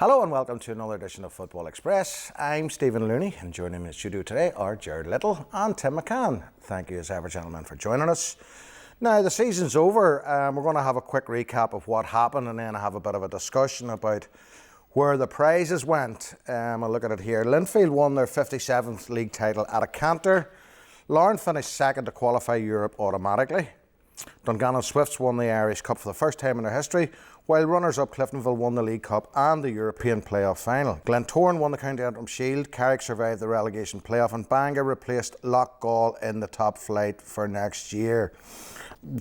Hello and welcome to another edition of Football Express. I'm Stephen Looney and joining me in the studio today are Gerard Lyttle and Tim McCann. Thank you as ever, gentlemen, for joining us. Now, the season's over. We're going to have a quick recap of what happened and then have a bit of a discussion about where the prizes went. I'll look at it here. Linfield won their 57th league title at a canter. Larne finished second to qualify Europe automatically. Dungannon Swifts won the Irish Cup for the first time in their history, while runners-up Cliftonville won the League Cup and the European playoff final. Glentoran won the County Antrim Shield, Carrick survived the relegation playoff, and Bangor replaced Loughgall in the top flight for next year.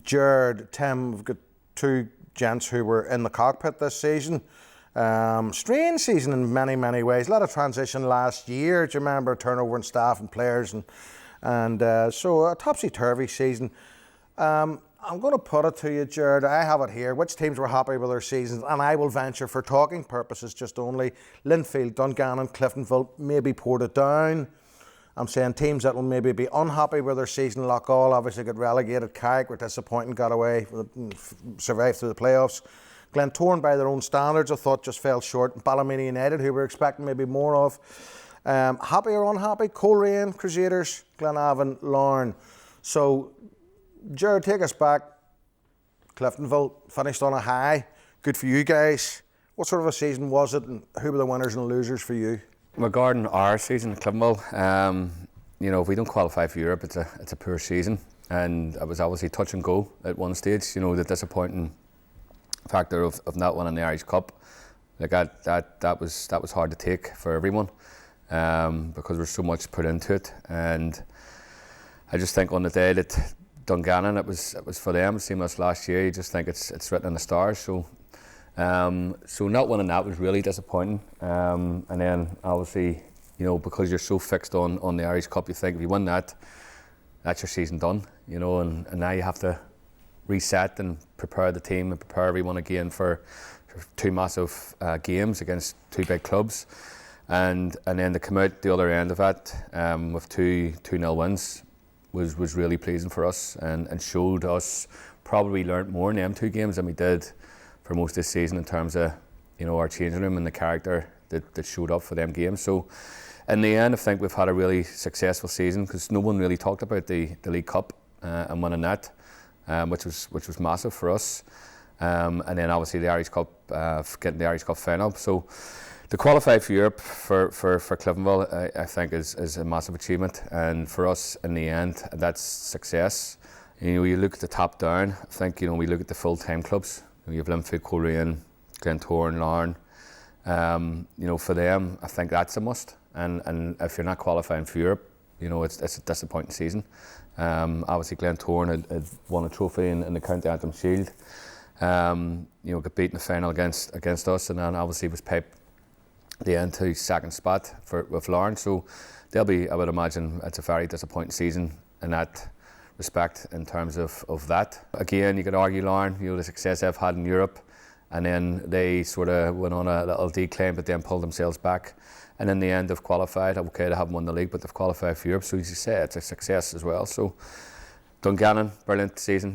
Gerard, Tim, we've got two gents who were in the cockpit this season. Strange season in many, many ways. A lot of transition last year. Do you remember turnover in staff and players? And so a topsy-turvy season. I'm going to put it to you, Gerard. I have it here. Which teams were happy with their seasons? And I will venture, for talking purposes just only, Linfield, Dungannon, Cliftonville, maybe Portadown. I'm saying teams that will maybe be unhappy with their season. Loughgall obviously got relegated. Carrick were disappointing, got away, survived through the playoffs. Glentoran, by their own standards, I thought just fell short. Ballymena United, who we're expecting maybe more of. Happy or unhappy? Coleraine, Crusaders, Glenavon, Larne. So, Gerard, take us back. Cliftonville finished on a high. Good for you guys. What sort of a season was it, and who were the winners and losers for you? Regarding our season at Cliftonville, if we don't qualify for Europe, it's a poor season, and it was obviously touch and go at one stage. The disappointing factor of not winning the Irish Cup, like that was hard to take for everyone, because there's so much put into it, and I just think on the day that Dungannon, it was for them, same as last year. You just think it's written in the stars. So not winning that was really disappointing. And then obviously, because you're so fixed on the Irish Cup, you think if you win that, that's your season done. And now you have to reset and prepare the team and prepare everyone again for two massive games against two big clubs, and then to come out the other end of that with two 0 wins. Was really pleasing for us and showed us probably learnt more in them two games than we did for most of this season in terms of our changing room and the character that showed up for them games. So in the end, I think we've had a really successful season because no one really talked about the League Cup and winning that, which was massive for us. And then obviously the Irish Cup, getting the Irish Cup final. So to qualify for Europe for Cliftonville, I think is a massive achievement, and for us in the end, that's success. You look at the top down. I think we look at the full-time clubs. You have Linfield, Coleraine, Glentoran, Larne. For them, I think that's a must. And if you're not qualifying for Europe, it's a disappointing season. Obviously, Glentoran had won a trophy in the County Antrim Shield. Got beaten in the final against us, and then obviously was piped the end to second spot with Larne, so they'll be, I would imagine, it's a very disappointing season in that respect in terms of that. Again, you could argue Larne, the success they've had in Europe, and then they sort of went on a little decline, but then pulled themselves back, and in the end they've qualified. Okay, they haven't won the league, but they've qualified for Europe, so as you say, it's a success as well. So Dungannon, brilliant season,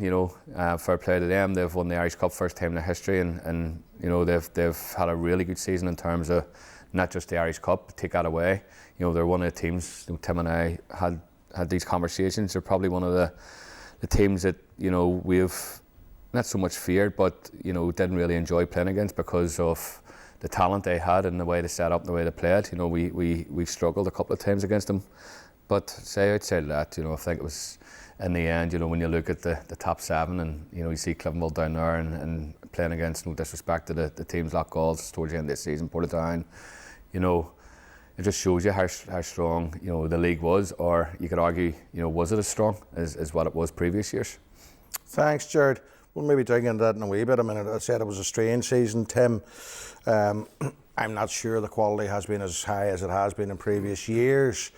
fair play to them. They've won the Irish Cup first time in their history, and they've had a really good season in terms of not just the Irish Cup, take that away. They're one of the teams, Tim and I had these conversations. They're probably one of the teams that, we've not so much feared, but, didn't really enjoy playing against because of the talent they had and the way they set up and the way they played. We struggled a couple of times against them. But outside of that, I think it was, in the end, when you look at the top seven and, you see Cliftonville down there and playing against, no disrespect to the teams Loughgall towards the end of this season, Portadown, it just shows you how strong, the league was, or you could argue, was it as strong as what it was previous years? Thanks, Gerard. We'll maybe dig into that in a wee bit. I said it was a strange season, Tim. I'm not sure the quality has been as high as it has been in previous years.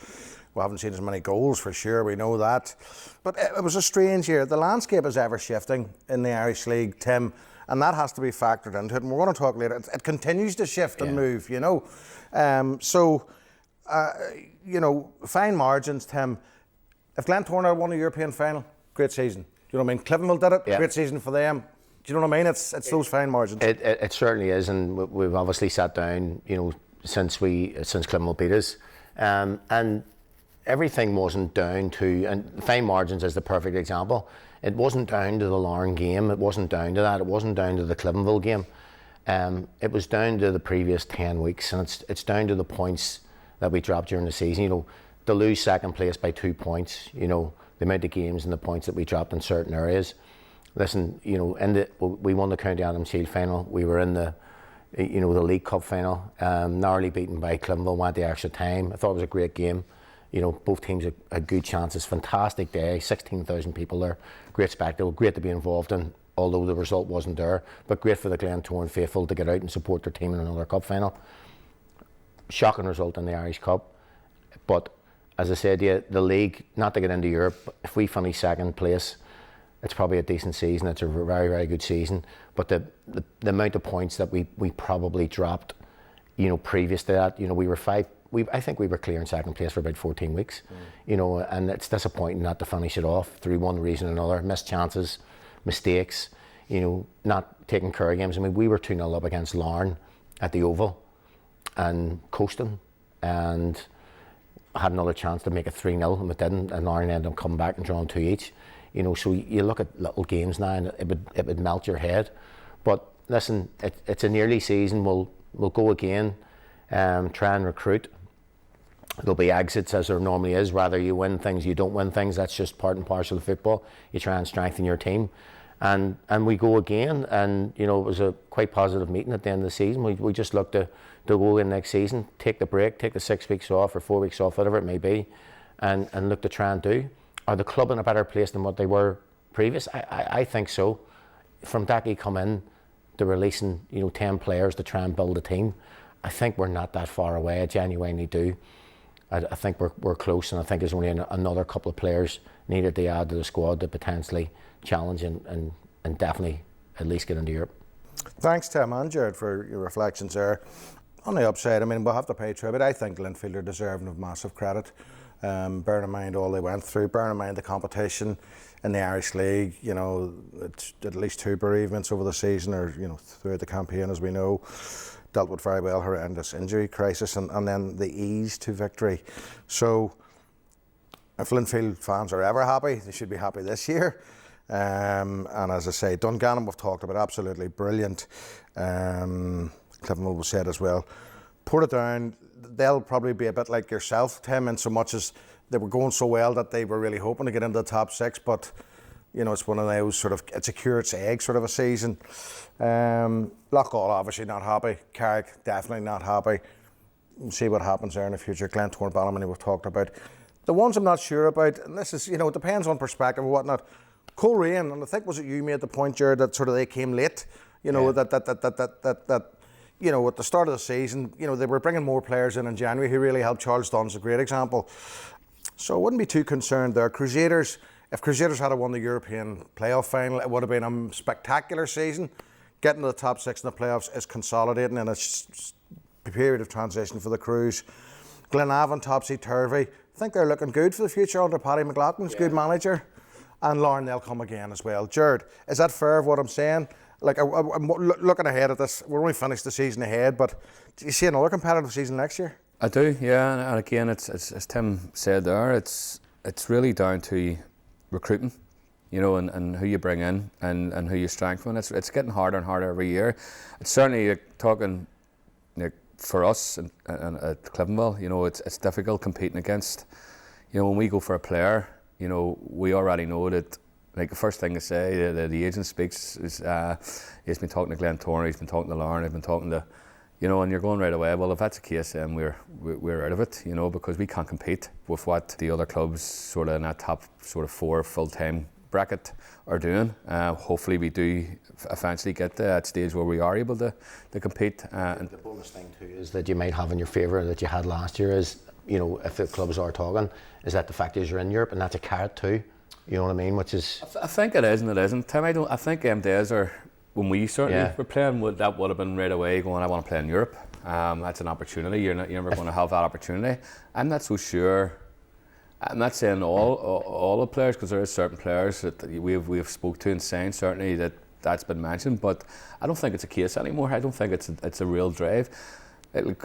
We haven't seen as many goals for sure, we know that. But it was a strange year. The landscape is ever shifting in the Irish League, Tim, and that has to be factored into it. And we're going to talk later. It continues to shift and move, fine margins, Tim. If Glentoran had won a European final, great season. Do you know what I mean? Cliftonville did it, great season for them. Do you know what I mean? It's those fine margins. It certainly is, and we've obviously sat down, you know, since Cliftonville beat us, and everything wasn't down to, and fine margins is the perfect example. It wasn't down to the Larne game. It wasn't down to that. It wasn't down to the Cliftonville game. It was down to the previous 10 weeks, and it's down to the points that we dropped during the season. You know, to lose second place by 2 points, you know, the amount of games and the points that we dropped in certain areas. Listen, you know, we won the County Adams Shield final. We were in the League Cup final, narrowly beaten by Cliftonville, went the extra time. I thought it was a great game. You know, both teams had good chances. Fantastic day, 16,000 people there. Great spectacle, great to be involved in, although the result wasn't there. But great for the Glentoran faithful to get out and support their team in another cup final. Shocking result in the Irish Cup. But as I said, yeah, the league, not to get into Europe, if we finish second place, it's probably a decent season. It's a very, very good season. But the amount of points that we probably dropped, you know, previous to that, you know, I think we were clear in second place for about 14 weeks, you know, and it's disappointing not to finish it off through one reason or another. Missed chances, mistakes, you know, not taking care of games. I mean, we were 2-0 up against Larne at the Oval and coasting, and had another chance to make it 3-0 and we didn't, and Larne ended up coming back and drawing 2 each. You know, so you look at little games now and it would melt your head. But listen, it's a nearly season. We'll go again, try and recruit. There'll be exits, as there normally is. Rather you win things, you don't win things. That's just part and parcel of football. You try and strengthen your team, and we go again. And you know, it was a quite positive meeting at the end of the season. We just look to go in next season, take the break, take the 6 weeks off or 4 weeks off, whatever it may be, and look to try and do. Are the club in a better place than what they were previous? I think so. From Daki come in to releasing, you know, 10 players to try and build a team, I think we're not that far away. I genuinely do. I think we're close, and I think there's only another couple of players needed to add to the squad to potentially challenge and definitely at least get into Europe. Thanks, Tim and Gerard, for your reflections there. On the upside, I mean, we'll have to pay tribute. I think Linfield are deserving of massive credit. Bearing in mind all they went through, bearing in mind the competition in the Irish League, you know, it's at least 2 bereavements over the season, or, you know, throughout the campaign, as we know. Dealt with very well, horrendous injury crisis, and then the ease to victory. So if Linfield fans are ever happy, they should be happy this year. And as I say, Dungannon we've talked about, absolutely brilliant. Cliftonville was said as well. Portadown, they'll probably be a bit like yourself, Tim, in so much as they were going so well that they were really hoping to get into the top 6, but you know, it's one of those sort of, it's a curate's egg sort of a season. Loughgall obviously not happy, Carrick definitely not happy. We'll see what happens there in the future. Glentoran, Ballymena we've talked about. The ones I'm not sure about, and this is, you know, it depends on perspective and whatnot. Coleraine, and I think was it you made the point, Gerard, that sort of they came late, you know, yeah. that you know, at the start of the season, you know, they were bringing more players in January who really helped. Charles Dunn's a great example. So I wouldn't be too concerned there. Crusaders, if Crusaders had won the European playoff final, it would have been a spectacular season. Getting to the top 6 in the playoffs is consolidating, and it's a period of transition for the Cruise. Glenavon, topsy-turvy. I think they're looking good for the future under Paddy McLaughlin's good manager. And Larne, they'll come again as well. Gerard, is that fair of what I'm saying? Like, I'm looking ahead at this. We're only finished the season ahead, but do you see another competitive season next year? I do, yeah. And again, it's as Tim said there, it's really down to recruiting, you know, and who you bring in and who you strengthen. It's getting harder and harder every year. It's certainly talking for us and at Cliftonville, you know, it's difficult competing against. You know, when we go for a player, you know, we already know that. Like the first thing to say, the agent speaks is he's been talking to Glentoran, he's been talking to Larne, he's been talking to, you know, and you're going right away. Well, if that's the case, then we're out of it, you know, because we can't compete with what the other clubs sort of in that top sort of 4 full-time bracket are doing. Hopefully, we do eventually get to that stage where we are able to compete. And the bonus thing too is that you might have in your favour that you had last year is, you know, if the clubs are talking, is that the fact is you're in Europe, and that's a carrot too. You know what I mean? Which is, I think it is and it isn't. Tim, I think days are when we certainly were playing. That would have been right away going, I want to play in Europe. That's an opportunity. You're never going to have that opportunity. I'm not so sure. I'm not saying all the players, because there are certain players that we've spoke to and saying certainly that that's been mentioned, but I don't think it's a case anymore. I don't think it's a real drive.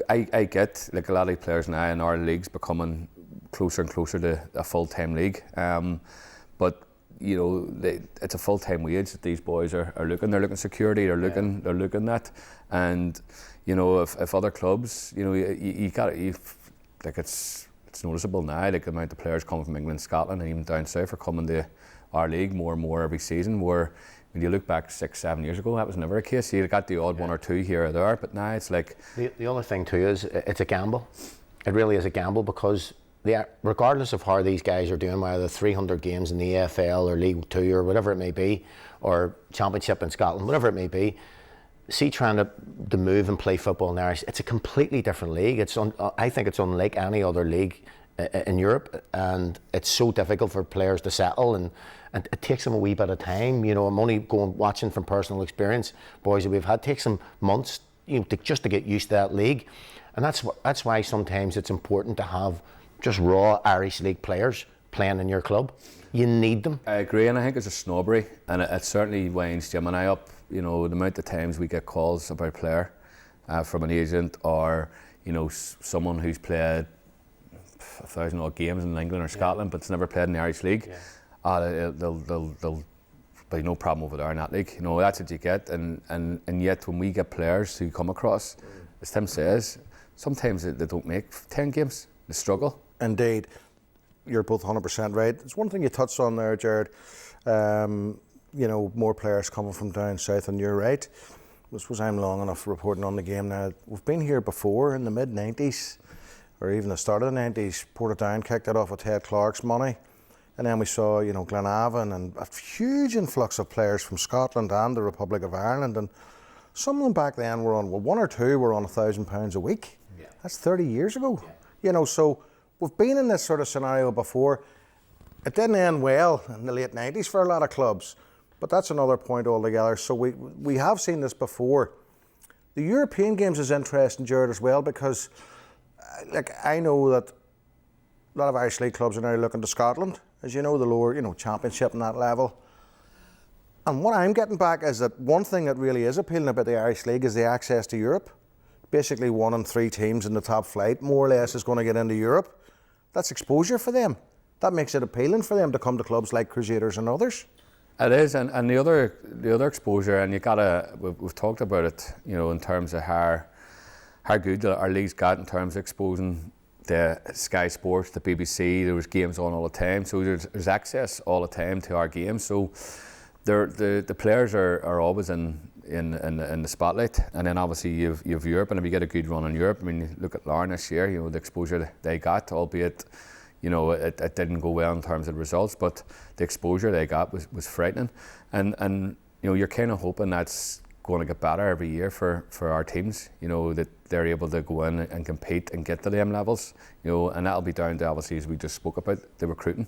I get like a lot of players now in our leagues becoming closer and closer to a full-time league, but you know, it's a full-time wage that these boys are looking. They're looking security. They're looking that, and you know, if other clubs, you know, you got like it's noticeable now, like the amount of players coming from England, Scotland, and even down south are coming to our league more and more every season. Where when you look back 6-7 years ago, that was never a case. You got the odd one or two here or there, but now it's like the other thing too is it's a gamble. It really is a gamble because regardless of how these guys are doing, whether 300 games in the AFL or League Two or whatever it may be, or Championship in Scotland, whatever it may be, see trying to move and play football in Irish, it's a completely different league. I think it's unlike any other league in Europe, and it's so difficult for players to settle, and it takes them a wee bit of time. You know, I'm only watching from personal experience. Boys that we've had, takes them months, you know, just to get used to that league, and that's why sometimes it's important to have just raw Irish League players playing in your club. You need them. I agree, and I think it's a snobbery, and it certainly winds Jim and I up. You know, the amount of times we get calls about a player from an agent, or you know, someone who's played 1,000 odd games in England or Scotland, but it's never played in the Irish League. They'll be no problem over there in that league. You know, that's what you get, and yet when we get players who come across, as Tim says, sometimes they don't make 10 games. They struggle. Indeed. You're both 100% right. It's one thing you touched on there, Gerard. You know, more players coming from down south, and you're right. I suppose I'm long enough reporting on the game now. We've been here before in the mid-90s, or even the start of the 90s. Portadown kicked it off with Ted Clark's money. And then we saw, you know, Glenavon and a huge influx of players from Scotland and the Republic of Ireland. And some of them back then were on, well, one or two were on £1,000 a week. Yeah. That's 30 years ago. Yeah. You know, so we've been in this sort of scenario before. It didn't end well in the late 90s for a lot of clubs, but that's another point altogether. So we have seen this before. The European games is interesting, Gerard, as well, because like I know that a lot of Irish League clubs are now looking to Scotland, as you know, the lower, you know, Championship and that level. And what I'm getting back is that one thing that really is appealing about the Irish League is the access to Europe. Basically 1 in 3 teams in the top flight more or less is going to get into Europe. That's exposure for them. That makes it appealing for them to come to clubs like Crusaders and others. It is, and the other exposure, and we've talked about it, you know, in terms of how good our league's got in terms of exposing the Sky Sports, the BBC. There was games on all the time, so there's access all the time to our games. So the players are always in the spotlight, and then obviously you've Europe, and if you get a good run in Europe, I mean, you look at Larne this year, you know, the exposure they got, albeit, you know, it didn't go well in terms of results, but the exposure they got was frightening, and you know, you're kind of hoping that's going to get better every year for our teams, you know, that they're able to go in and compete and get to them levels, you know, and that'll be down to, obviously, as we just spoke about, the recruiting,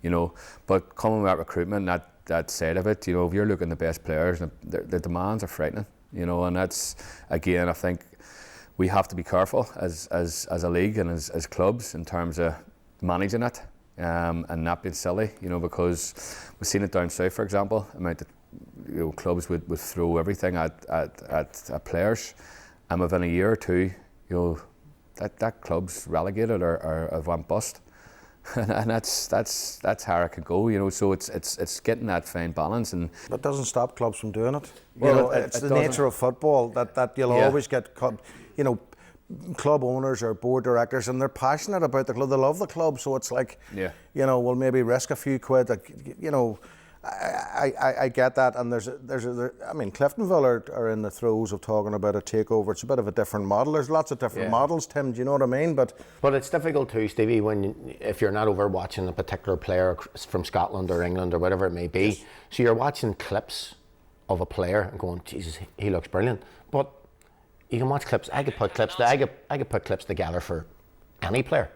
you know, but coming with recruitment, that side of it, you know, if you're looking at the best players, the demands are frightening, you know, and that's, again, I think we have to be careful as a league and as clubs in terms of managing it, and not being silly, you know, because we've seen it down south, for example, amount of, you know, clubs would throw everything at players, and within a year or two, you know, that club's relegated or have went bust. And that's how it could go, you know. So it's getting that fine balance, and that doesn't stop clubs from doing it. Well, you know, it's the nature of football that you'll always get, you know, club owners or board directors, and they're passionate about the club. They love the club, so it's like, you know, we'll maybe risk a few quid. You know, I get that, and I mean, Cliftonville are in the throes of talking about a takeover. It's a bit of a different model. There's lots of different models, Tim. Do you know what I mean? But it's difficult too, Stevie, if you're not over watching a particular player from Scotland or England or whatever it may be. Yes. So you're watching clips of a player and going, Jesus, he looks brilliant. But you can watch clips. I could put clips together for any player,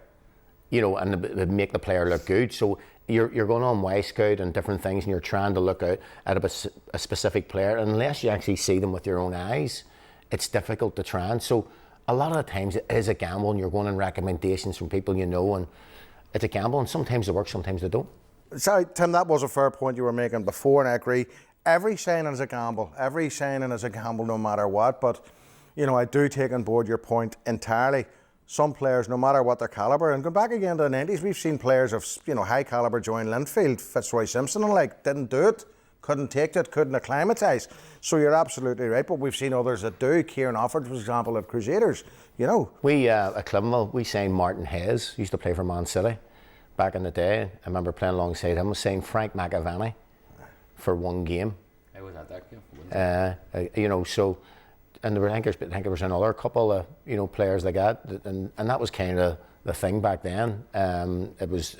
you know, and make the player look good. So you're going on Y-Scout and different things, and you're trying to look out at a specific player. And unless you actually see them with your own eyes, it's difficult to try. And so a lot of the times it is a gamble, and you're going on recommendations from people you know, and it's a gamble. And sometimes they work, sometimes they don't. Sorry, Tim, that was a fair point you were making before, and I agree. every signing is a gamble. Every signing is a gamble no matter what. But, I do take on board your point entirely. Some players, no matter what their calibre, and going back again to the 90s, we've seen players of, high calibre join Linfield, Fitzroy Simpson and didn't do it, couldn't take it, couldn't acclimatise. So you're absolutely right, but we've seen others that do. Kieran Offord, for example, at Crusaders, We, at Cliftonville, we signed Martin Hayes, used to play for Man City back in the day. I remember playing alongside him. We signed Frank McAvaney for one game. I was at that game. So... And there were, I think there was another couple of players like that, and that was kind of the thing back then. It was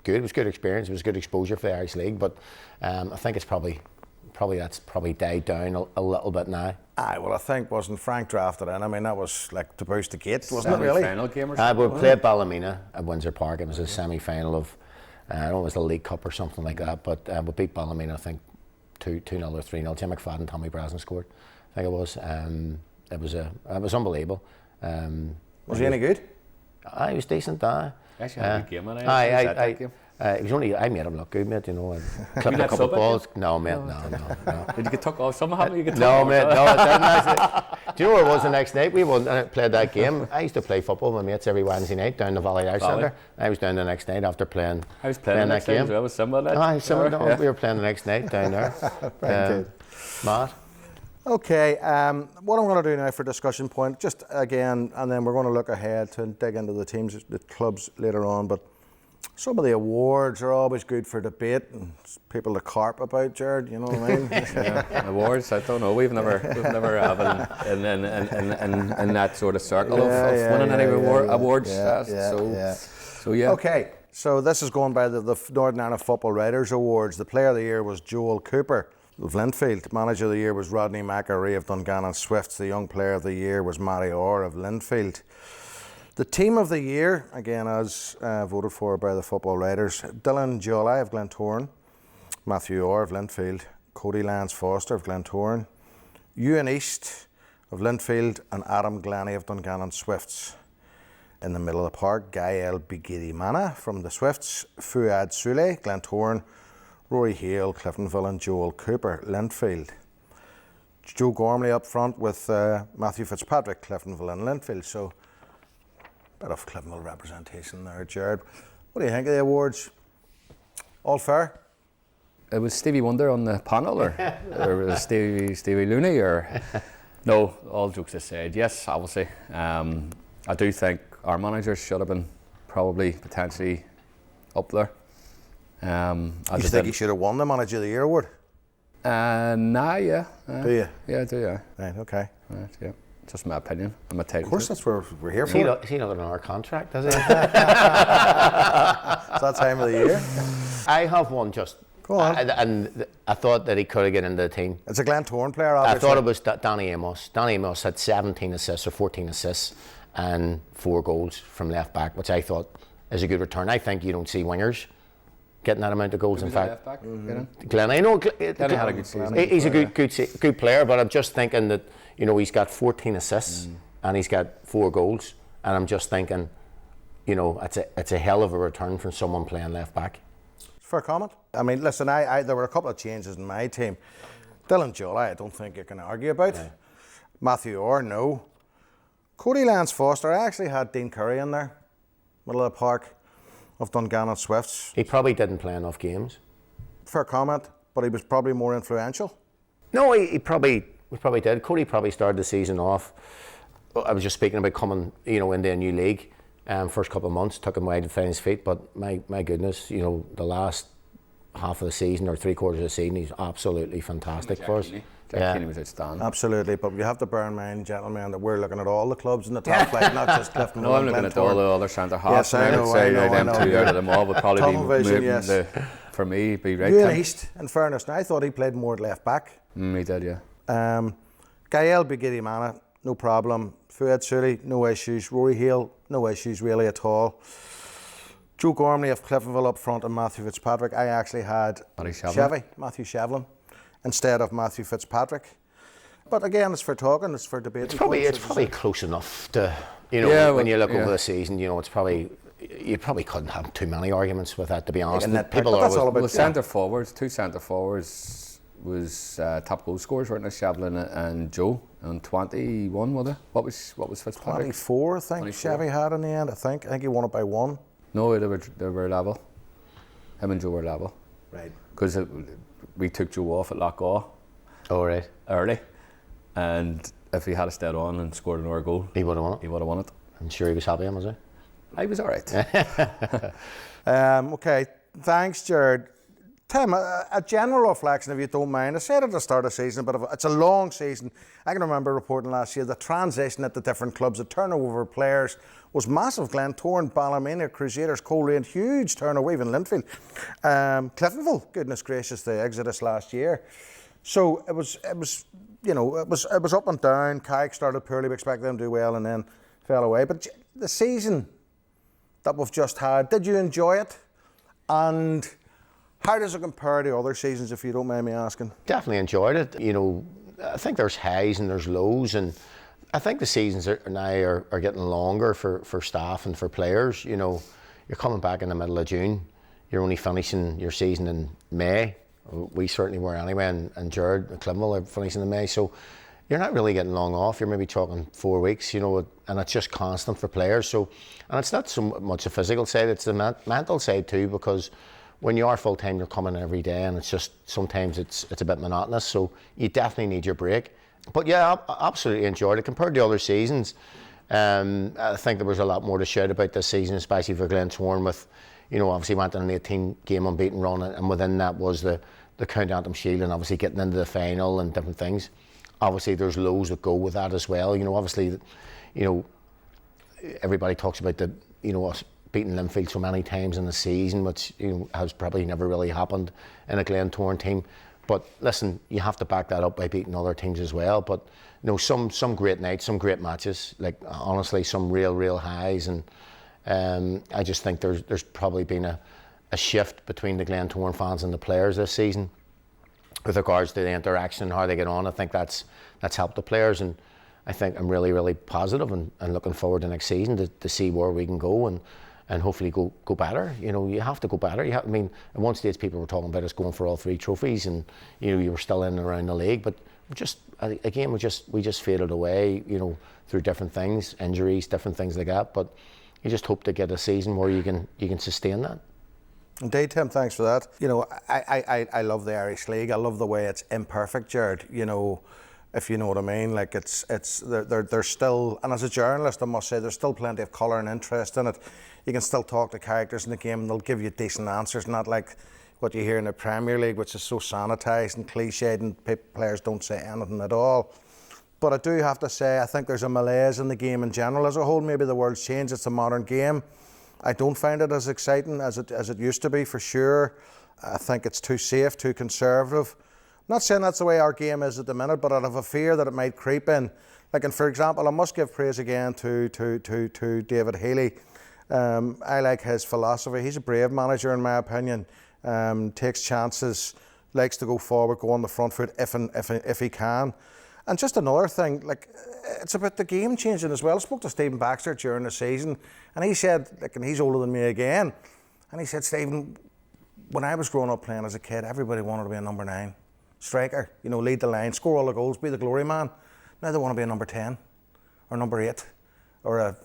good. It was good experience. It was good exposure for the Irish League. But I think it's probably died down a little bit now. Aye, well, I think wasn't Frank drafted in. I mean, that was to boost the gates, wasn't it? Really? Final game or something. We played Ballymena at Windsor Park. It was a semi-final of I don't know, it was the League Cup or something like that. But we beat Ballymena, I think 2-0 or 3-0. Tim McCann, Tommy Brasden scored. I think it was. It was unbelievable. Was he any good? He was decent. Actually, had a good game. It was only I made him look good, mate. Clipped a couple of balls. No, mate, no. Did you get took off somehow? No, mate, no. It didn't actually. Do you know where it was the next night? We played that game. I used to play football with my mates every Wednesday night down the Valley Arts Centre. I was down the next night after playing. I was playing that game. I was similar. We were playing the next night down there. Very good. Matt. Okay, what I'm going to do now for discussion point, just again, and then we're going to look ahead to dig into the teams, the clubs later on, but some of the awards are always good for debate and people to carp about, Gerard, you know what I mean? Yeah, awards, I don't know, we've never had in that sort of circle of winning any awards. So yeah. Okay, so this is going by the Northern Ireland Football Writers Awards. The Player of the Year was Joel Cooper of Linfield. Manager of the Year was Rodney McAree of Dungannon Swifts. The Young Player of the Year was Matty Orr of Linfield. The Team of the Year, again as voted for by the football writers, Dylan Jolley of Glentoran, Matthew Orr of Linfield, Cody Lance Foster of Glentoran, Ewan East of Linfield and Adam Glennie of Dungannon Swifts. In the middle of the park, Gael Bigirimana from the Swifts, Fuad Sule, Glentoran, Rory Hale, Cliftonville and Joel Cooper, Linfield. Joe Gormley up front with Matthew Fitzpatrick, Cliftonville and Linfield. So, a bit of Cliftonville representation there, Gerard. What do you think of the awards? All fair? It was Stevie Wonder on the panel, or was it Stevie Looney, or no? All jokes aside, yes, obviously. I do think our managers should have been probably potentially up there. You think he should have won the Manager of the Year award? Nah, yeah. Do you? Yeah, I do, yeah. Right, okay. Right, yeah. Just my opinion. I'm a title. Of course, that's what we're here for. Is he not on our contract, is he? It's that time of the year. I have one just. Go on. And I thought that he could have got into the team. It's a Glentoran player, obviously. I thought it was Danny Amos. Danny Amos had 17 assists or 14 assists and 4 goals from left back, which I thought is a good return. I think you don't see wingers getting that amount of goals. In fact, Glenn, I know Glenn had a good season. He's a good player, but I'm just thinking that he's got 14 assists and he's got 4 goals, and I'm just thinking, it's a hell of a return from someone playing left back. Fair comment. I mean, listen, there were a couple of changes in my team. Dylan Jolley, I don't think you can argue about. Yeah. Matthew Orr, no. Cody Lance Foster, I actually had Dean Curry in there, middle of the park, of Dungannon Swifts. He probably didn't play enough games. Fair comment, but he was probably more influential. No, he probably did. Cody probably started the season off. I was just speaking about coming, into a new league. First couple of months took him away to find his feet, but my goodness, the last half of the season or 3/4 of the season, he's absolutely fantastic for us. Jack Keeney was outstanding. Absolutely, but you have to bear in mind, gentlemen, that we're looking at all the clubs in the top flight, not just Clifton. No, I'm looking at all the other centre halves. Yes, I know. Two out of them all would probably be for me, be right. Ewan East, in fairness, now I thought he played more at left back. He did, yeah. Gael Bigirimana, no problem. Fuad Suli, no issues. Rory Hale, no issues really at all. Joe Gormley of Cliftonville up front and Matthew Fitzpatrick. I actually had Matthew Shevlin, instead of Matthew Fitzpatrick. But again, it's for talking, it's for debate. It's probably close enough to, when you look over the season, it's probably, you probably couldn't have too many arguments with that, to be honest. People are centre forwards, 2 centre forwards, was top goal scorers, weren't they? Shavlin and Joe on 21, were they? What was Fitzpatrick? 24, I think 24. Chevy had in the end. I think he won it by 1. No, they were level. Him and Joe were level. Right. Because we took Joe off at Lochaw. Oh, right. Early, and if he had stayed on and scored another goal, He would have won it. he would have won it. I'm sure he was happy, was he? I was all right. Okay, thanks, Gerard. Tim, a general reflection, if you don't mind. I said at the start of the season, but it's a long season. I can remember reporting last year the transition at the different clubs, the turnover of players was massive. Glentoran, Ballymena, Crusaders, Coleraine, huge turnover, even Linfield. Cliftonville, goodness gracious, the exodus last year. So it was up and down. Carrick started poorly, we expected them to do well, and then fell away. But the season that we've just had, did you enjoy it? And how does it compare to other seasons, if you don't mind me asking? Definitely enjoyed it. I think there's highs and there's lows, and I think the seasons now are getting longer for staff and for players. You're coming back in the middle of June. You're only finishing your season in May. We certainly were anyway, and Gerard and Cliftonville are finishing in May. So you're not really getting long off. You're maybe talking 4 weeks, and it's just constant for players. So, and it's not so much a physical side, it's the mental side too, because when you are full time, you're coming in every day, and it's just sometimes it's a bit monotonous. So you definitely need your break. But yeah, I absolutely enjoyed it compared to other seasons. I think there was a lot more to shout about this season, especially for Glentoran. With obviously went on an 18-game unbeaten run, and within that was the County Antrim Shield, and obviously getting into the final and different things. Obviously, there's lows that go with that as well. Obviously, everybody talks about us beating Linfield so many times in the season, which has probably never really happened in a Glentoran team. But listen, you have to back that up by beating other teams as well. But some great nights, some great matches. Like honestly, some real highs, and I just think there's probably been a shift between the Glentoran fans and the players this season with regards to the interaction and how they get on. I think that's helped the players, and I think I'm really positive and looking forward to next season to see where we can go and hopefully go better. You have to go better. at one stage people were talking about us going for all 3 trophies, and you were still in and around the league, but we just faded away, through different things, injuries, different things like that. But you just hope to get a season where you can sustain that. Indeed, Tim, thanks for that. I love the Irish League. I love the way it's imperfect, Gerard. If you know what I mean. Like there's still, and as a journalist, I must say, there's still plenty of colour and interest in it. You can still talk to characters in the game, and they'll give you decent answers, not like what you hear in the Premier League, which is so sanitised and cliched, and players don't say anything at all. But I do have to say, I think there's a malaise in the game in general as a whole. Maybe the world's changed. It's a modern game. I don't find it as exciting as it used to be, for sure. I think it's too safe, too conservative. I'm not saying that's the way our game is at the minute, but I have a fear that it might creep in. Like, and for example, I must give praise again to David Healy. I like his philosophy. He's a brave manager, in my opinion. Takes chances, likes to go forward, go on the front foot if he can. And just another thing, like, it's about the game changing as well. I spoke to Stephen Baxter during the season, and he said, and he's older than me again, and he said, Stephen, when I was growing up playing as a kid, everybody wanted to be a number 9 striker, lead the line, score all the goals, be the glory man. Now they want to be a number 10 or number 8 or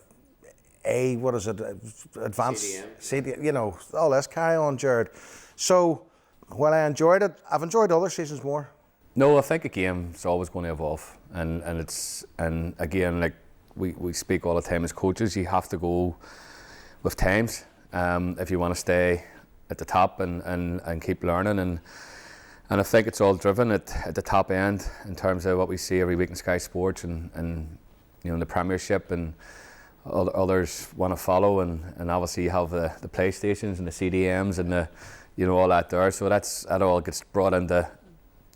advanced CDM, all this. Carry on, Gerard. So while I enjoyed it, I've enjoyed other seasons more. No, I think a game's always going to evolve, and again, like we speak all the time as coaches, you have to go with times if you want to stay at the top and keep learning, and I think it's all driven at the top end in terms of what we see every week in Sky Sports and the Premiership, and others want to follow, and obviously you have the PlayStations and the CDMs and the all that there, so that all gets brought into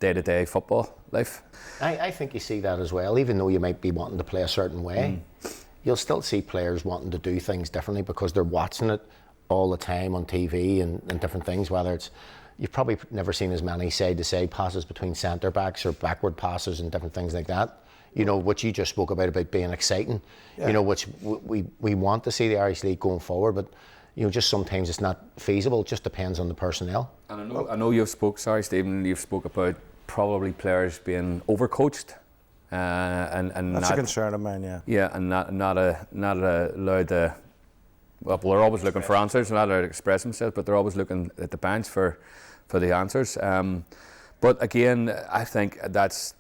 day-to-day football life. I think you see that as well. Even though you might be wanting to play a certain way, you'll still see players wanting to do things differently because they're watching it all the time on TV and different things. Whether it's, you've probably never seen as many side-to-side passes between centre backs or backward passes and different things like that. What you just spoke about being exciting. Yeah. Which we want to see the Irish League going forward, but just sometimes it's not feasible. It just depends on the personnel. And I know you've spoke. Sorry, Stephen, you've spoke about probably players being overcoached, and that's not, a concern of mine. Yeah. Yeah, and not allowed to. Well, they're always looking for answers, not allowed to express themselves, but they're always looking at the bench for the answers. But again, I think that's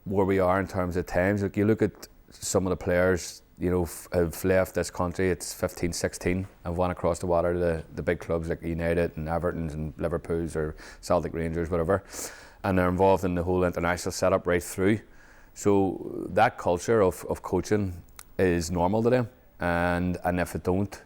where we are in terms of times. Like, you look at some of the players, have left this country. It's 15, 16, and went across the water to the big clubs like United and Everton's and Liverpool's or Celtic Rangers, whatever, and they're involved in the whole international setup right through. So that culture of coaching is normal to them, and if they don't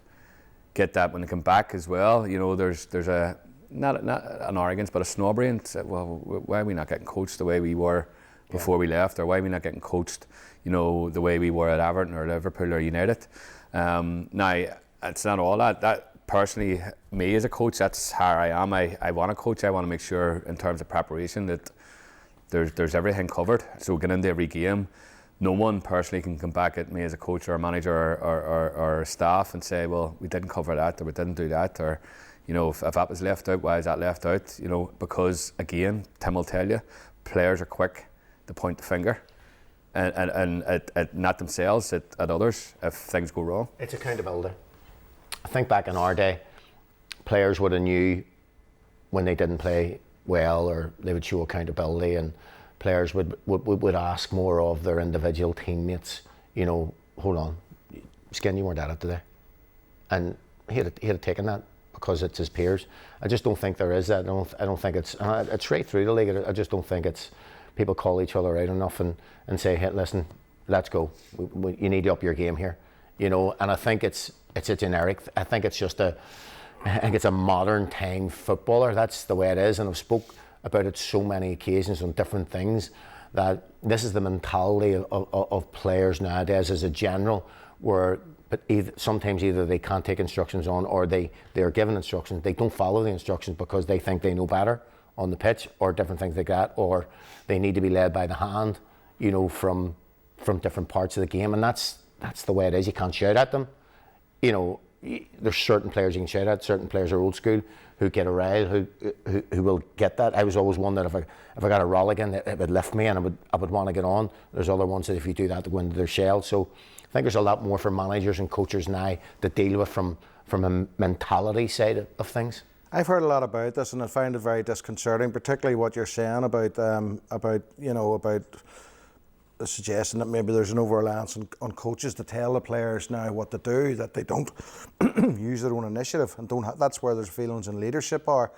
get that when they come back as well, there's a not an arrogance but a snobbery, and say, well, why are we not getting coached the way we were before we left, or why are we not getting coached the way we were at Everton or Liverpool or United? Now, it's not all that personally, me as a coach, that's how I am. I want to coach. I want to make sure in terms of preparation that there's everything covered. So getting into every game, no one personally can come back at me as a coach or a manager or staff and say, well, we didn't cover that, or we didn't do that, or if that was left out, why is that left out? Because again, Tim will tell you, players are quick to point the finger and at not themselves, at others if things go wrong. It's accountability. I think back in our day, players would have knew when they didn't play well, or they would show accountability, and players would ask more of their individual teammates. Hold on, Skin, you weren't at it today, and he had taken that because it's his peers. I just don't think there is that. I don't think it's right through the league. I just don't think it's people call each other out enough and say, hey, listen, let's go. You need to up your game here, And I think it's a generic. I think it's just a modern time footballer. That's the way it is, and I've spoke about it so many occasions on different things, that this is the mentality of players nowadays as a general, where sometimes either they can't take instructions on, or they are given instructions, they don't follow the instructions because they think they know better on the pitch, or different things like that, or they need to be led by the hand, from different parts of the game, and that's the way it is. You can't shout at them. There's certain players you can shout at. Certain players are old school, who get a rile, who will get that. I was always one that if I got a rollicking, it would lift me, and I would want to get on. There's other ones that if you do that, they go into their shell. So I think there's a lot more for managers and coaches now to deal with from a mentality side of things. I've heard a lot about this, and I find it very disconcerting, particularly what you're saying about the suggestion that maybe there's an over-reliance on coaches to tell the players now what to do, that they don't use their own initiative, and that's where there's feelings and leadership are.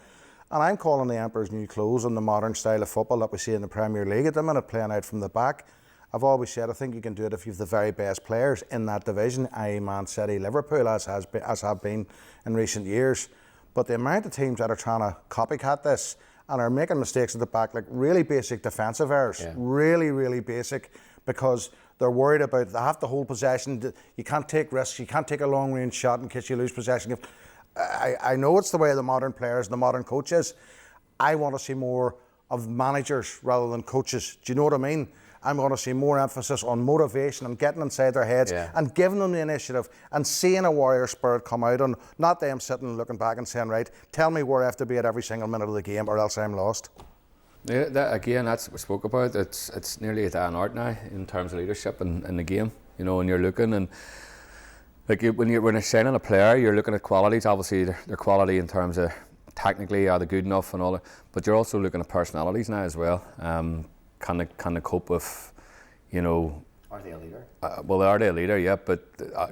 And I'm calling the emperor's new clothes on the modern style of football that we see in the Premier League at the minute, playing out from the back. I've always said I think you can do it if you have the very best players in that division, i.e. Man City, Liverpool, as have been in recent years. But the amount of teams that are trying to copycat this and are making mistakes at the back, like really basic defensive errors, really, really basic, because they're worried about, they have to hold possession, you can't take risks, you can't take a long range shot in case you lose possession. I know it's the way of the modern players and the modern coaches. I want to see more of managers rather than coaches. Do you know what I mean? I'm going to see more emphasis on motivation and getting inside their heads and giving them the initiative and seeing a warrior spirit come out, and not them sitting and looking back and saying, right, tell me where I have to be at every single minute of the game or else I'm lost. Yeah, that's what we spoke about. It's nearly a an art now in terms of leadership in the game, and you're looking, and like when you're signing a player, you're looking at qualities. Obviously, their quality in terms of technically, are they good enough and all that, but you're also looking at personalities now as well. Can they cope with, Are they a leader? Well, are they a leader? Yeah, but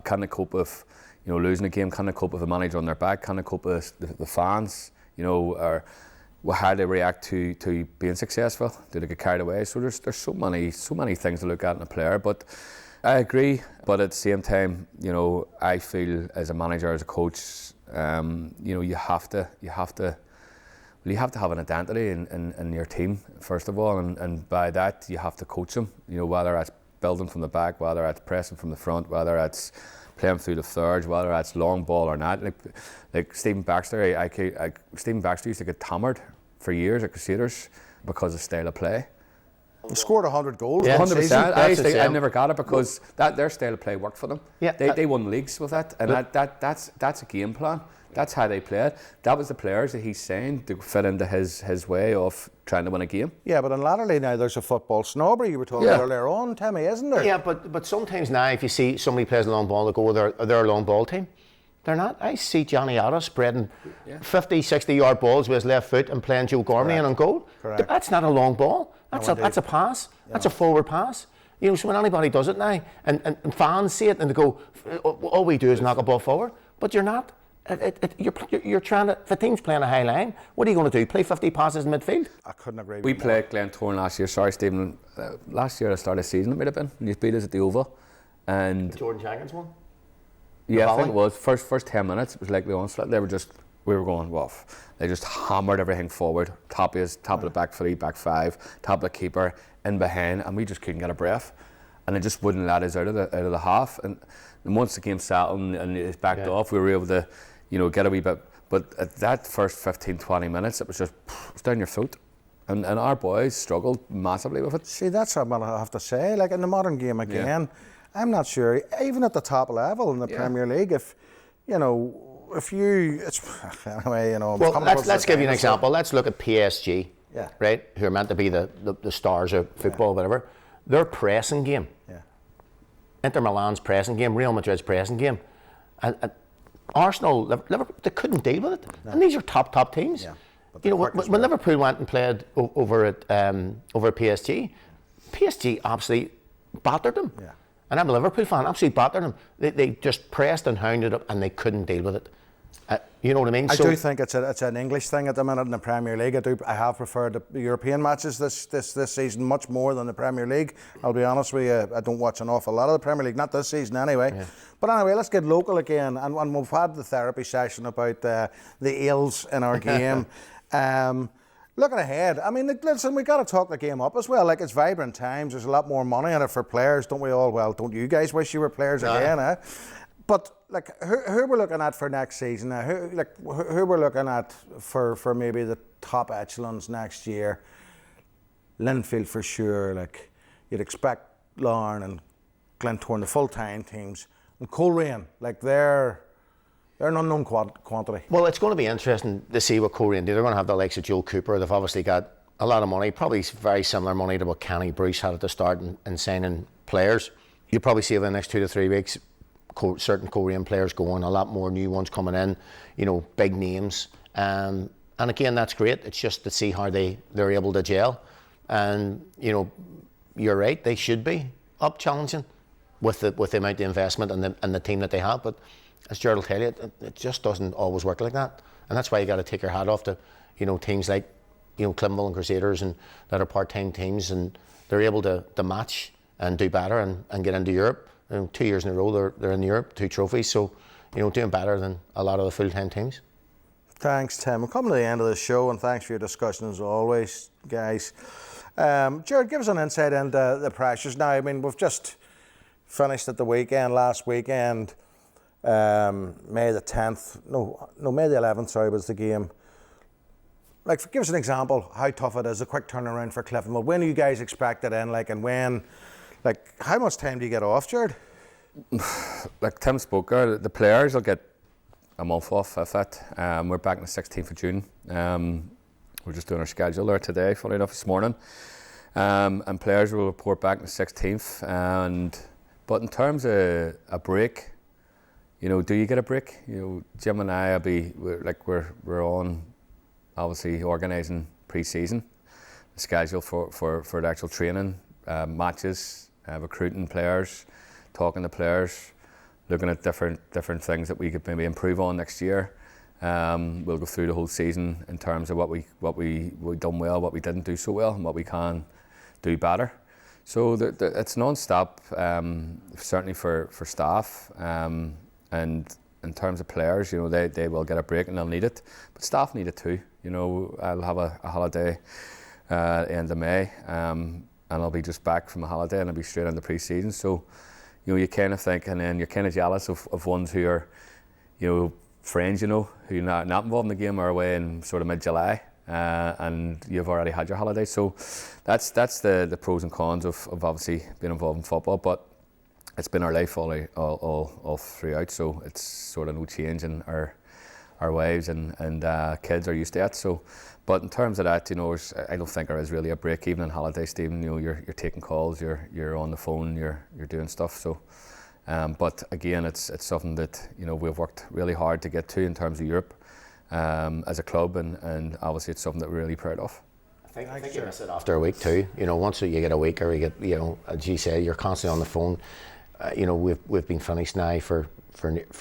can they cope with, losing a game? Can they cope with a manager on their back? Can they cope with the fans? Or how they react to being successful? Do they get carried away? So there's so many things to look at in a player. But I agree. But at the same time, I feel as a manager, as a coach, you have to have an identity in your team, first of all, and by that you have to coach them, whether that's building from the back, whether that's pressing from the front, whether that's playing through the thirds, whether that's long ball or not. Like Stephen Baxter, Stephen Baxter used to get hammered for years at Crusaders because of style of play. He scored 100 goals. Yeah. one 100%. season. I That's think I insane. never got it because their style of play worked for them. Yeah. They won leagues with that, and that's a game plan. That's how they played. That was the players that he's saying to fit into his way of trying to win a game. Yeah, but in latterly now there's a football snobbery you were talking about earlier on, Timmy, isn't there? Yeah, but sometimes now if you see somebody plays a long ball, they go with their long ball team. They're not. I see Johnny Otta spreading 50, 60-yard balls with his left foot and playing Joe Gormley in on goal. Correct. That's not a long ball. That's a pass. That's a forward pass. You know, so when anybody does it now, and fans see it and they go, all we do is knock a ball forward. But you're not. You're trying to. If a team's playing a high line, what are you going to do? Play 50 passes in midfield? I couldn't agree with We you played Glentoran last year. Sorry, Stephen. Last year, at the start of the season, it might have been. You beat us at the Oval, and Jordan Jenkins one. yeah, I think it was first 10 minutes. It was like the onslaught. We were going off. They just hammered everything forward. Top of the back three, back five, top of the keeper, in behind, and we just couldn't get a breath. And they just wouldn't let us out of the half. And once the game settled and it backed off, we were able to, get a wee bit. But at that first 15, 20 minutes, it was just down your throat. And our boys struggled massively with it. See, that's what I have to say. Like in the modern game again, I'm not sure, even at the top level in the Premier League, anyway, Well, let's give you an example. Let's look at PSG, right? Who are meant to be the stars of football, whatever. Their pressing game, Inter Milan's pressing game, Real Madrid's pressing game, and Arsenal, Liverpool, they couldn't deal with it. And these are top teams. Yeah. When Liverpool went and played over at PSG absolutely battered them. Yeah. And I'm a Liverpool fan, absolutely battered them. They just pressed and hounded up, and they couldn't deal with it. You know what I mean? I do think it's an English thing at the minute in the Premier League. I have preferred the European matches this season much more than the Premier League. I'll be honest with you, I don't watch an awful lot of the Premier League, not this season anyway. Yeah. But anyway, let's get local again. And we've had the therapy session about the ills in our game. Looking ahead, I mean, listen, we've got to talk the game up as well. Like, it's vibrant times. There's a lot more money in it for players, don't we all? Well, don't you guys wish you were players again, eh? But like, who we're looking at for next season now? Who we're looking at for maybe the top echelons next year? Linfield for sure. Like, you'd expect Larne and Glentoran, the full-time teams, and Coleraine. Like, they're an unknown quantity. Well, it's going to be interesting to see what Coleraine do. They're going to have the likes of Joe Cooper. They've obviously got a lot of money, probably very similar money to what Kenny Bruce had at the start in signing players. You'll probably see over the next 2 to 3 weeks certain Korean players going, a lot more new ones coming in, big names. And again, that's great. It's just to see how they're able to gel. And, you're right, they should be up challenging with the amount of investment and the team that they have. But as Gerard will tell you, it just doesn't always work like that. And that's why you got to take your hat off to, teams like, Cliftonville and Crusaders and that are part-time teams, and they're able to match and do better and get into Europe. 2 years in a row they're in Europe, 2 trophies, so doing better than a lot of the full-time teams. Thanks, Tim. We're coming to the end of the show, and thanks for your discussion as always, guys. Gerard, give us an insight into the pressures now. I mean, we've just finished at the weekend, last weekend, May the 11th, sorry, was the game. Like, give us an example how tough it is, a quick turnaround for Cliftonville. When do you guys expect it in, and when? Like, how much time do you get off, Gerard? Like Tim spoke, the players will get a month off if it. We're back on the 16th of June. We're just doing our schedule there today, funny enough, this morning. And players will report back on the 16th. But in terms of a break, do you get a break? Jim and I we're on, obviously, organising pre-season, the schedule for the actual training, matches, recruiting players, talking to players, looking at different things that we could maybe improve on next year. We'll go through the whole season in terms of what we done well, what we didn't do so well, and what we can do better. So it's non-stop, certainly for staff, and in terms of players, they will get a break and they'll need it, but staff need it too. I'll have a holiday end of May, and I'll be just back from a holiday and I'll be straight into pre-season. So, you kind of think, and then you're kind of jealous of ones who are, friends, who are not involved in the game, are away in sort of mid-July, and you've already had your holiday. So that's the pros and cons of obviously being involved in football. But it's been our life all throughout. So it's sort of no change in our wives and kids are used to it. So, but in terms of that, I don't think there is really a break even on holiday, Stephen. You're taking calls, you're on the phone, you're doing stuff. So, but again, it's something that we've worked really hard to get to in terms of Europe as a club, and obviously it's something that we're really proud of. I think you miss it after a week too. Once you get a week, or you get, as you say, you're constantly on the phone. We've been finished now for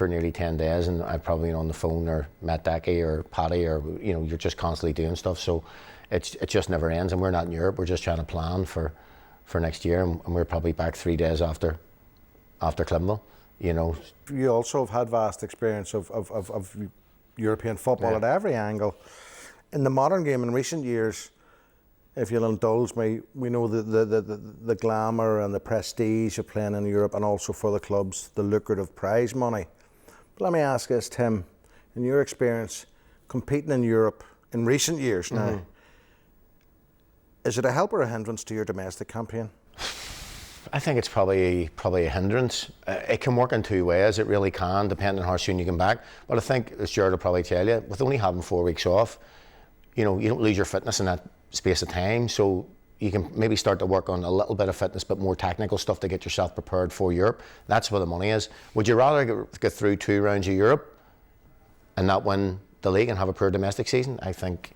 nearly 10 days, and I've probably been on the phone or met Decky or Paddy, or you're just constantly doing stuff. So it just never ends, and we're not in Europe. We're just trying to plan for next year, and we're probably back 3 days after Cliftonville. You also have had vast experience of European football at every angle. In the modern game in recent years, if you'll indulge me, we know the glamour and the prestige of playing in Europe, and also for the clubs, the lucrative prize money. But let me ask this, Tim, in your experience competing in Europe in recent years now, is it a help or a hindrance to your domestic campaign? I think it's probably a hindrance. It can work in two ways. It really can, depending on how soon you come back. But I think, as Gerard will probably tell you, with only having 4 weeks off, you don't lose your fitness in that space of time. So you can maybe start to work on a little bit of fitness, but more technical stuff to get yourself prepared for Europe. That's where the money is. Would you rather get through 2 rounds of Europe and not win the league and have a poor domestic season? I think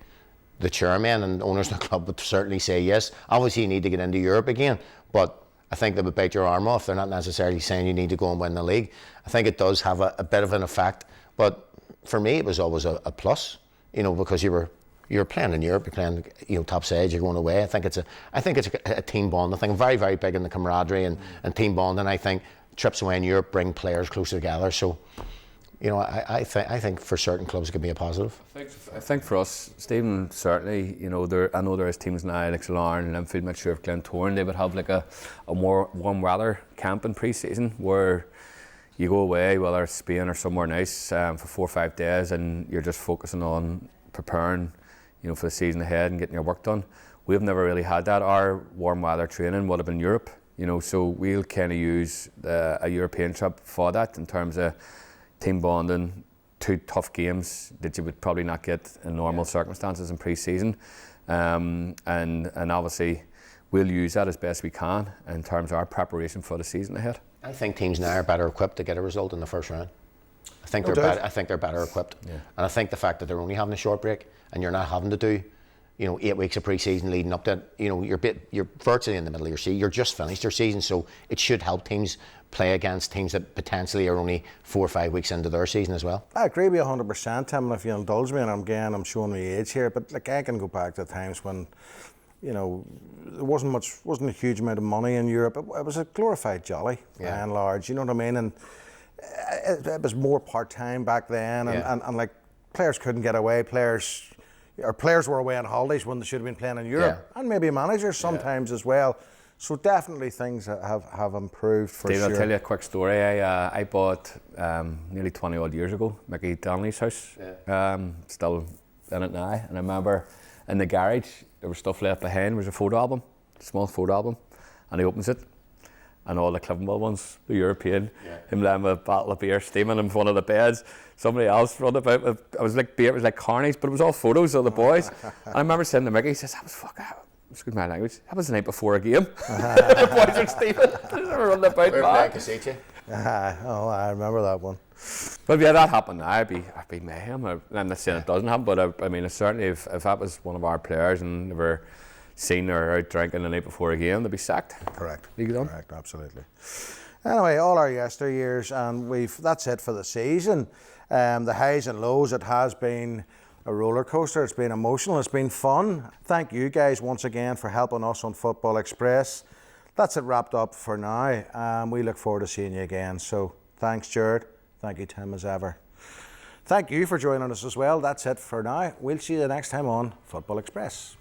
the chairman and owners of the club would certainly say yes. Obviously, you need to get into Europe again, but I think they would bite your arm off. They're not necessarily saying you need to go and win the league. I think it does have a bit of an effect, but for me, it was always a plus, because you're playing in Europe, you're playing, top sides, you're going away. I think it's a team bond. I think I'm very, very big in the camaraderie and team bond, and I think trips away in Europe bring players closer together. So, I think for certain clubs it could be a positive. I think for us, Stephen, certainly, I know there is teams now like Larne and Linfield, not sure if Glentoran, they would have like a more warm weather camp in pre-season where you go away, whether it's Spain or somewhere nice, for 4 or 5 days, and you're just focusing on preparing, for the season ahead and getting your work done. We've never really had that. Our warm weather training would have been Europe, so we'll kind of use a European trip for that in terms of team bonding, 2 tough games that you would probably not get in normal circumstances in pre-season, and obviously we'll use that as best we can in terms of our preparation for the season ahead. I think teams now are better equipped to get a result in the first round. I think they're better equipped, and I think the fact that they're only having a short break and you're not having to do 8 weeks of pre-season leading up to it, you're virtually in the middle of your season. You're just finished your season, so it should help teams play against teams that potentially are only 4 or 5 weeks into their season as well. I agree with you 100%, Tim, and if you indulge me, and I'm showing my age here, but I can go back to times when there wasn't a huge amount of money in Europe. It was a glorified jolly, by and large, you know what I mean? And it was more part-time back then, and like players couldn't get away, players were away on holidays when they should have been playing in Europe, and maybe managers sometimes as well. So definitely things have improved for Dave, sure. I'll tell you a quick story. I bought nearly 20 odd years ago Mickey Donnelly's house, still in it now, and I remember in the garage there was stuff left behind. There was a photo album, a small photo album, and he opens it, and all the Cliftonville ones, the European, him laying with a bottle of beer, steaming in front of the beds, somebody else running about with, it was like carnies, but it was all photos of the boys. And I remember saying to Mickey, he says, that was fuck out. Excuse my language, that was the night before a game. The boys are steaming, they were running about back. I remember that one. But yeah, that happened now, I'd be mayhem. I'm not saying it doesn't happen, but I mean, certainly if that was one of our players and they were seen or out drinking the night before a game, they'd be sacked. Correct. Correct, absolutely. Anyway, all our yesteryears, and that's it for the season. The highs and lows, it has been a roller coaster. It's been emotional, it's been fun. Thank you guys once again for helping us on Football Express. That's it wrapped up for now. We look forward to seeing you again. So thanks, Gerard. Thank you, Tim, as ever. Thank you for joining us as well. That's it for now. We'll see you the next time on Football Express.